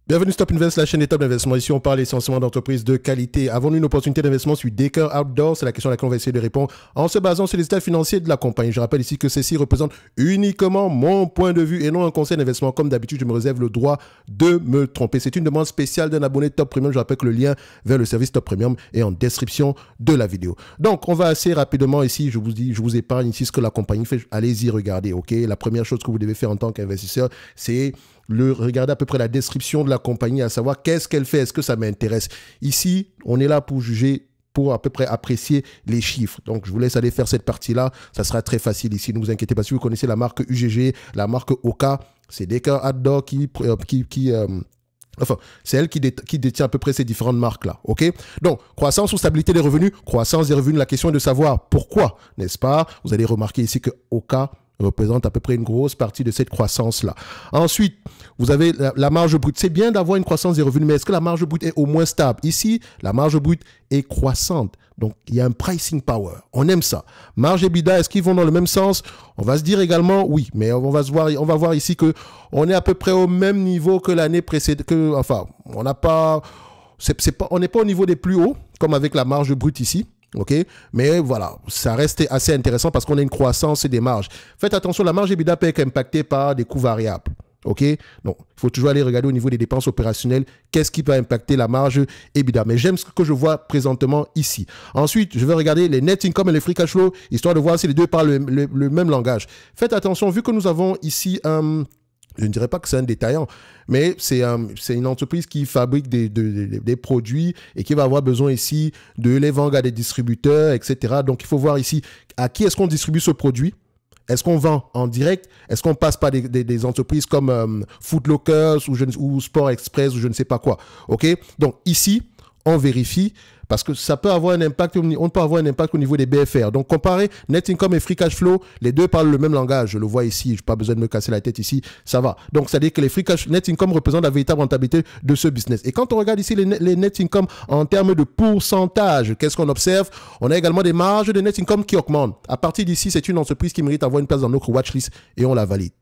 Bienvenue Stop Invest, la chaîne des top d'investissement. Ici, on parle essentiellement d'entreprises de qualité. Avons-nous une opportunité d'investissement sur Decker Outdoor? C'est la question à laquelle on va essayer de répondre en se basant sur les états financiers de la compagnie. Je rappelle ici que ceci représente uniquement mon point de vue et non un conseil d'investissement. Comme d'habitude, je me réserve le droit de me tromper. C'est une demande spéciale d'un abonné Top Premium. Je rappelle que le lien vers le service Top Premium est en description de la vidéo. Donc, on va assez rapidement ici. Je vous épargne ici ce que la compagnie fait. Allez-y regarder, ok? La première chose que vous devez faire en tant qu'investisseur, c'est regarder à peu près la description de la compagnie, à savoir qu'est-ce qu'elle fait, est-ce que ça m'intéresse. Ici, on est là pour juger, pour à peu près apprécier les chiffres. Donc, je vous laisse aller faire cette partie-là. Ça sera très facile ici. Ne vous inquiétez pas. Si vous connaissez la marque UGG, la marque Oka, c'est Decker Outdoor enfin, c'est elle qui détient à peu près ces différentes marques-là, ok? Donc, croissance ou stabilité des revenus? Croissance des revenus, la question est de savoir pourquoi, n'est-ce pas? Vous allez remarquer ici que Oka représente à peu près une grosse partie de cette croissance-là. Ensuite, vous avez la marge brute. C'est bien d'avoir une croissance des revenus, mais est-ce que la marge brute est au moins stable? Ici, la marge brute est croissante. Donc, il y a un pricing power. On aime ça. Marge EBITDA, est-ce qu'ils vont dans le même sens? On va se dire également oui, mais on va voir ici que on est à peu près au même niveau que l'année précédente. Enfin, on n'est pas au niveau des plus hauts, comme avec la marge brute ici. OK, mais voilà, ça reste assez intéressant parce qu'on a une croissance des marges. Faites attention, la marge EBITDA peut être impactée par des coûts variables. OK, donc il faut toujours aller regarder au niveau des dépenses opérationnelles, qu'est-ce qui peut impacter la marge EBITDA. Mais j'aime ce que je vois présentement ici. Ensuite, je vais regarder les net income et les free cash flow, histoire de voir si les deux parlent le même langage. Faites attention, vu que nous avons ici je ne dirais pas que c'est un détaillant, mais c'est une entreprise qui fabrique des produits et qui va avoir besoin ici de les vendre à des distributeurs, etc. Donc, il faut voir ici à qui est-ce qu'on distribue ce produit. Est-ce qu'on vend en direct? Est-ce qu'on passe par des entreprises comme Food Lockers ou Sport Express ou je ne sais pas quoi? OK? Donc, ici, on vérifie parce que ça peut avoir un impact, on peut avoir un impact au niveau des BFR. Donc, comparer net income et free cash flow, les deux parlent le même langage. Je le vois ici, je n'ai pas besoin de me casser la tête ici, ça va. Donc, c'est-à-dire que les free cash net income représentent la véritable rentabilité de ce business. Et quand on regarde ici les net income en termes de pourcentage, qu'est-ce qu'on observe? On a également des marges de net income qui augmentent. À partir d'ici, c'est une entreprise qui mérite d'avoir une place dans notre watchlist et on la valide.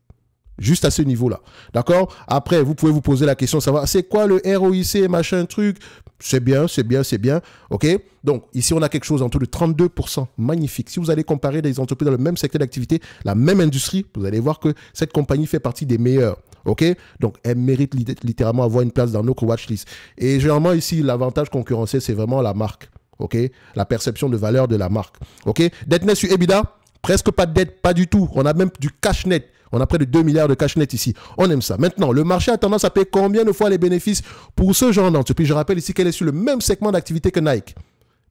Juste à ce niveau-là. D'accord? Après, vous pouvez vous poser la question de savoir c'est quoi le ROIC, machin truc. C'est bien, c'est bien, c'est bien. OK? Donc, ici, on a quelque chose en tout de 32%. Magnifique. Si vous allez comparer des entreprises dans le même secteur d'activité, la même industrie, vous allez voir que cette compagnie fait partie des meilleures. OK? Donc, elle mérite littéralement avoir une place dans notre watchlist. Et généralement, ici, l'avantage concurrentiel, c'est vraiment la marque. OK? La perception de valeur de la marque. OK? Dette nette sur EBITDA, presque pas de dette, pas du tout. On a même du cash net. On a près de 2 milliards de cash net ici. On aime ça. Maintenant, le marché a tendance à payer combien de fois les bénéfices pour ce genre d'entreprise? Je rappelle ici qu'elle est sur le même segment d'activité que Nike,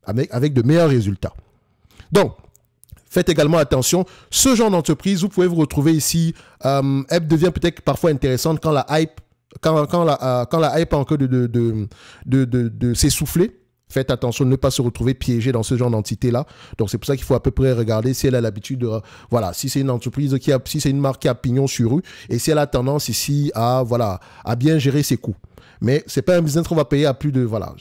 avec de meilleurs résultats. Donc, faites également attention. Ce genre d'entreprise, vous pouvez vous retrouver ici. Elle devient peut-être parfois intéressante quand la hype, quand la hype a encore de s'essouffler. Faites attention de ne pas se retrouver piégé dans ce genre d'entité-là. Donc, c'est pour ça qu'il faut à peu près regarder si elle a l'habitude de... Voilà, si c'est une entreprise si c'est une marque qui a pignon sur rue et si elle a tendance ici à bien gérer ses coûts. Mais ce n'est pas un business qu'on va payer à plus de... Voilà.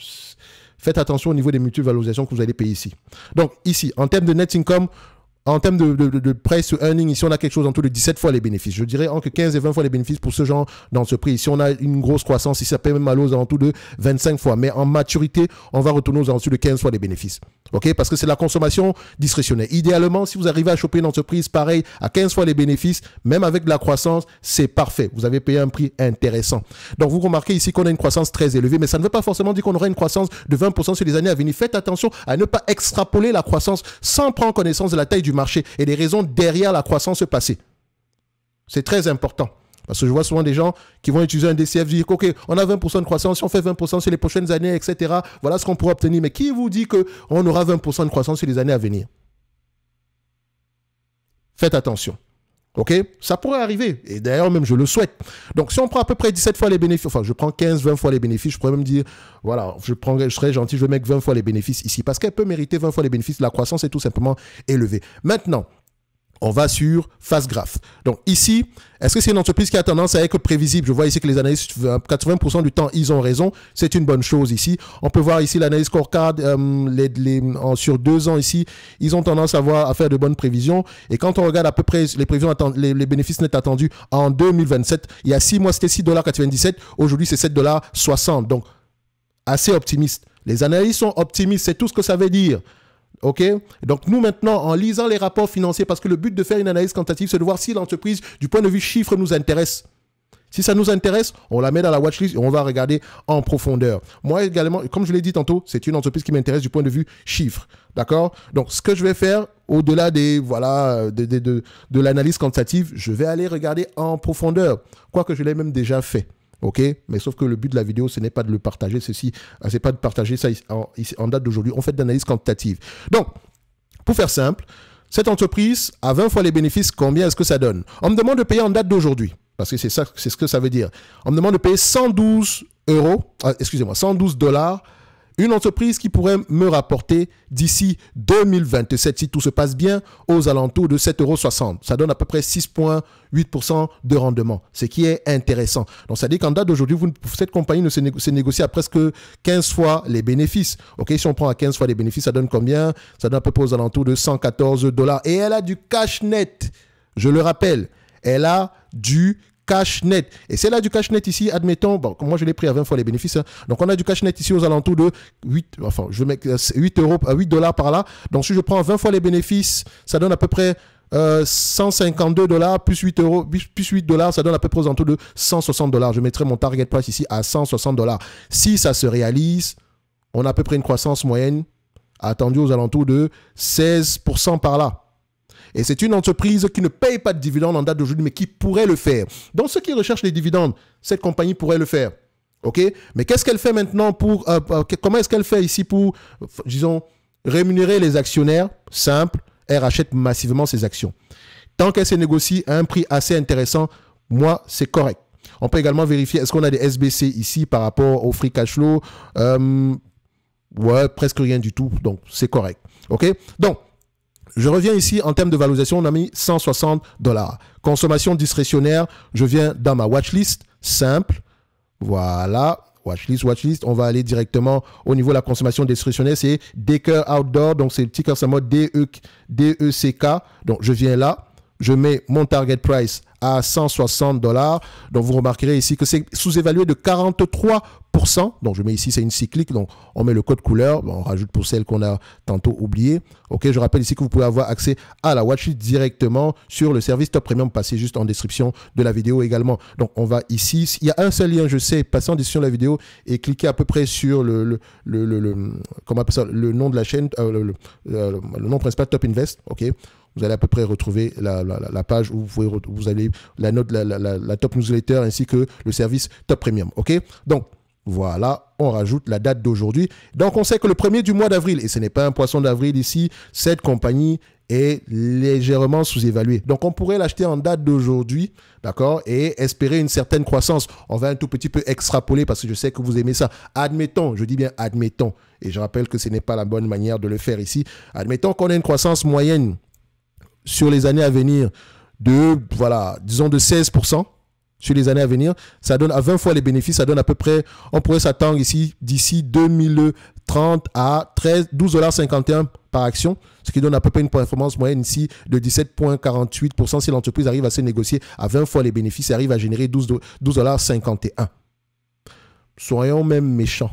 Faites attention au niveau des multi-valorisations que vous allez payer ici. Donc, ici, en termes de net income, en termes de price to earning, ici, on a quelque chose en tout de 17 fois les bénéfices. Je dirais entre 15 et 20 fois les bénéfices pour ce genre d'entreprise. Ici, on a une grosse croissance. Ici, ça peut même aller aux alentours de 25 fois. Mais en maturité, on va retourner aux alentours de 15 fois les bénéfices. OK? Parce que c'est la consommation discrétionnaire. Idéalement, si vous arrivez à choper une entreprise pareille à 15 fois les bénéfices, même avec de la croissance, c'est parfait. Vous avez payé un prix intéressant. Donc, vous remarquez ici qu'on a une croissance très élevée, mais ça ne veut pas forcément dire qu'on aura une croissance de 20% sur les années à venir. Faites attention à ne pas extrapoler la croissance sans prendre connaissance de la taille du marché et des raisons derrière la croissance passée. C'est très important. Parce que je vois souvent des gens qui vont utiliser un DCF, dire OK, on a 20% de croissance, si on fait 20% sur les prochaines années, etc., voilà ce qu'on pourra obtenir. Mais qui vous dit qu'on aura 20% de croissance sur les années à venir? Faites attention. OK? Ça pourrait arriver. Et d'ailleurs, même, je le souhaite. Donc, si on prend à peu près 17 fois les bénéfices, enfin, je prends 15, 20 fois les bénéfices, je pourrais même dire, voilà, je serais gentil, je vais mettre 20 fois les bénéfices ici. Parce qu'elle peut mériter 20 fois les bénéfices. La croissance est tout simplement élevée. Maintenant, On va sur Fastgraph. Donc ici, est-ce que c'est une entreprise qui a tendance à être prévisible? Je vois ici que les analystes, 80% du temps, ils ont raison. C'est une bonne chose ici. On peut voir ici l'analyse scorecard sur 2 ans ici. Ils ont tendance à faire de bonnes prévisions. Et quand on regarde à peu près les prévisions, les bénéfices nets attendus en 2027, il y a 6 mois, c'était $6,97. Aujourd'hui, c'est $7,60. Donc, assez optimiste. Les analystes sont optimistes. C'est tout ce que ça veut dire. OK? Donc, nous, maintenant, en lisant les rapports financiers, parce que le but de faire une analyse quantitative, c'est de voir si l'entreprise, du point de vue chiffre, nous intéresse. Si ça nous intéresse, on la met dans la watchlist et on va regarder en profondeur. Moi, également, comme je l'ai dit tantôt, c'est une entreprise qui m'intéresse du point de vue chiffre. D'accord? Donc, ce que je vais faire, au-delà de l'analyse quantitative, je vais aller regarder en profondeur. Quoique je l'ai même déjà fait. OK, mais sauf que le but de la vidéo, ce n'est pas de le partager, c'est pas de partager ça en date d'aujourd'hui. On fait de l'analyse quantitative. Donc, pour faire simple, cette entreprise, à 20 fois les bénéfices, combien est-ce que ça donne? On me demande de payer en date d'aujourd'hui, parce que c'est ce que ça veut dire. On me demande de payer 112 $, une entreprise qui pourrait me rapporter d'ici 2027, si tout se passe bien, aux alentours de 7,60 €. Ça donne à peu près 6,8% de rendement, ce qui est intéressant. Donc, ça dit qu'en date d'aujourd'hui, cette compagnie se négocie à presque 15 fois les bénéfices. OK, si on prend à 15 fois les bénéfices, ça donne combien? Ça donne à peu près aux alentours de 114 $. Et elle a du cash net. Je le rappelle, elle a du cash net. Et c'est là du cash net ici, admettons, bon, moi je l'ai pris à 20 fois les bénéfices, hein. Donc on a du cash net ici aux alentours de 8 $ par là. Donc si je prends 20 fois les bénéfices, ça donne à peu près 152 $ plus 8 €, plus 8 $, ça donne à peu près aux alentours de 160 $. Je mettrai mon target price ici à 160 $. Si ça se réalise, on a à peu près une croissance moyenne attendue aux alentours de 16% par là. Et c'est une entreprise qui ne paye pas de dividendes en date d'aujourd'hui, mais qui pourrait le faire. Donc, ceux qui recherchent les dividendes, cette compagnie pourrait le faire. OK? Mais qu'est-ce qu'elle fait maintenant pour... comment est-ce qu'elle fait ici pour, disons, rémunérer les actionnaires? Simple, elle rachète massivement ses actions. Tant qu'elle se négocie à un prix assez intéressant, moi, c'est correct. On peut également vérifier, est-ce qu'on a des SBC ici par rapport au free cash flow? Ouais, presque rien du tout. Donc, c'est correct. OK? Donc, je reviens ici en termes de valorisation, on a mis 160 $. Consommation discrétionnaire, je viens dans ma watchlist, simple. Voilà, watchlist. On va aller directement au niveau de la consommation discrétionnaire, c'est Decker Outdoor, donc c'est le ticker, c'est mode DECK. Donc je viens là, je mets mon target price à 160 $. Donc vous remarquerez ici que c'est sous-évalué de 43%. Donc je mets ici, c'est une cyclique, donc on met le code couleur, on rajoute pour celle qu'on a tantôt oubliée. OK, je rappelle ici que vous pouvez avoir accès à la watchlist directement sur le service Top Premium, passez juste en description de la vidéo également. Donc on va ici, il y a un seul lien, je sais, passez en description de la vidéo et cliquez à peu près sur comment on appelle ça, le nom de la chaîne, le nom principal Top Invest. OK. Vous allez à peu près retrouver la page où vous allez la top newsletter ainsi que le service Top Premium. OK? Donc, voilà, on rajoute la date d'aujourd'hui. Donc, on sait que le 1er du mois d'avril, et ce n'est pas un poisson d'avril ici, cette compagnie est légèrement sous-évaluée. Donc, on pourrait l'acheter en date d'aujourd'hui, d'accord, et espérer une certaine croissance. On va un tout petit peu extrapoler parce que je sais que vous aimez ça. Admettons, je dis bien admettons, et je rappelle que ce n'est pas la bonne manière de le faire ici. Admettons qu'on ait une croissance moyenne sur les années à venir de, voilà, disons de 16%, sur les années à venir, ça donne à 20 fois les bénéfices, ça donne à peu près, on pourrait s'attendre ici, d'ici 2030 à 12,51 $ par action, ce qui donne à peu près une performance moyenne ici de 17,48% si l'entreprise arrive à se négocier à 20 fois les bénéfices et arrive à générer 12,51 $. Soyons même méchants.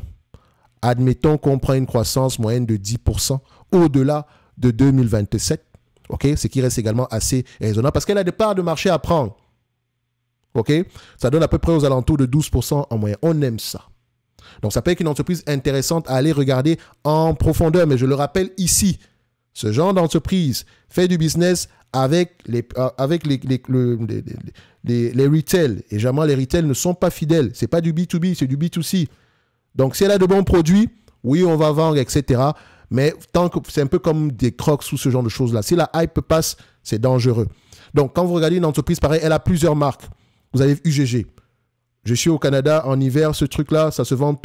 Admettons qu'on prend une croissance moyenne de 10% au-delà de 2027. OK, ce qui reste également assez raisonnable parce qu'elle a des parts de marché à prendre. OK, ça donne à peu près aux alentours de 12% en moyenne. On aime ça. Donc, ça peut être une entreprise intéressante à aller regarder en profondeur. Mais je le rappelle ici, ce genre d'entreprise fait du business avec les retail. Et jamais les retail ne sont pas fidèles. Ce n'est pas du B2B, c'est du B2C. Donc, si elle a de bons produits, oui, on va vendre, etc. Mais tant que c'est un peu comme des crocs ou ce genre de choses-là. Si la hype passe, c'est dangereux. Donc, quand vous regardez une entreprise pareille, elle a plusieurs marques. Vous avez UGG. Je suis au Canada en hiver, ce truc-là, ça se vend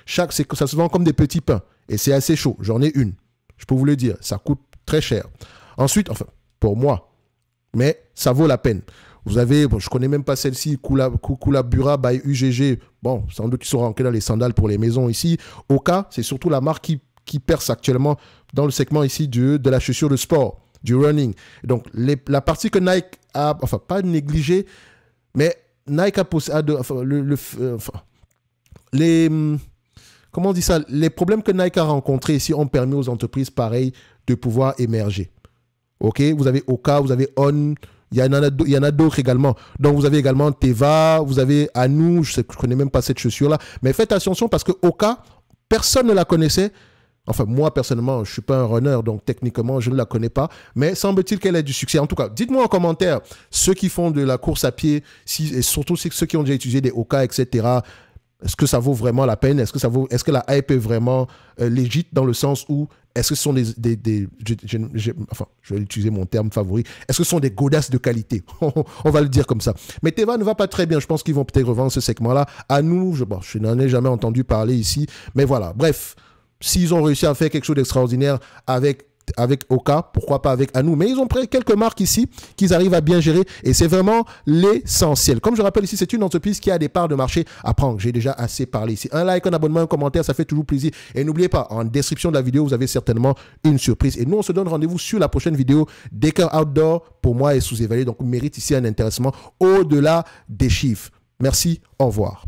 ça se vend comme des petits pains. Et c'est assez chaud. J'en ai une. Je peux vous le dire. Ça coûte très cher. Ensuite, enfin, pour moi, Mais ça vaut la peine. Vous avez, bon, je connais même pas celle-ci, Koulabura by UGG. Bon, sans doute qu'ils sont rentrés dans les sandales pour les maisons ici. Hoka, c'est surtout la marque qui perce actuellement dans le segment ici de la chaussure de sport, du running. Donc, la partie que Nike a, enfin, pas négligée, mais Nike a comment on dit ça? Les problèmes que Nike a rencontrés ici ont permis aux entreprises pareilles de pouvoir émerger. OK? Vous avez Hoka, vous avez On, il y en a d'autres également. Donc, vous avez également Teva, vous avez Anou, je ne connais même pas cette chaussure-là. Mais faites attention parce que Hoka, personne ne la connaissait. Enfin, moi, personnellement, je ne suis pas un runner, donc techniquement, je ne la connais pas. Mais semble-t-il qu'elle ait du succès. En tout cas, dites-moi en commentaire, ceux qui font de la course à pied, et surtout ceux qui ont déjà utilisé des Hoka, etc., est-ce que ça vaut vraiment la peine? Est-ce que la hype est vraiment légite dans le sens où est-ce que ce sont enfin, je vais utiliser mon terme favori. Est-ce que ce sont des godasses de qualité? On va le dire comme ça. Mais Teva ne va pas très bien. Je pense qu'ils vont peut-être revendre ce segment-là. À nous, je n'en ai jamais entendu parler ici. Mais voilà, bref, s'ils ont réussi à faire quelque chose d'extraordinaire avec Hoka, pourquoi pas avec Anou. Mais ils ont pris quelques marques ici qu'ils arrivent à bien gérer et c'est vraiment l'essentiel. Comme je rappelle ici, c'est une entreprise qui a des parts de marché à prendre. J'ai déjà assez parlé ici. Un like, un abonnement, un commentaire, ça fait toujours plaisir. Et n'oubliez pas, en description de la vidéo, vous avez certainement une surprise. Et nous, on se donne rendez-vous sur la prochaine vidéo. Decker Outdoor, pour moi, est sous-évalué. Donc, mérite ici un intéressement au-delà des chiffres. Merci, au revoir.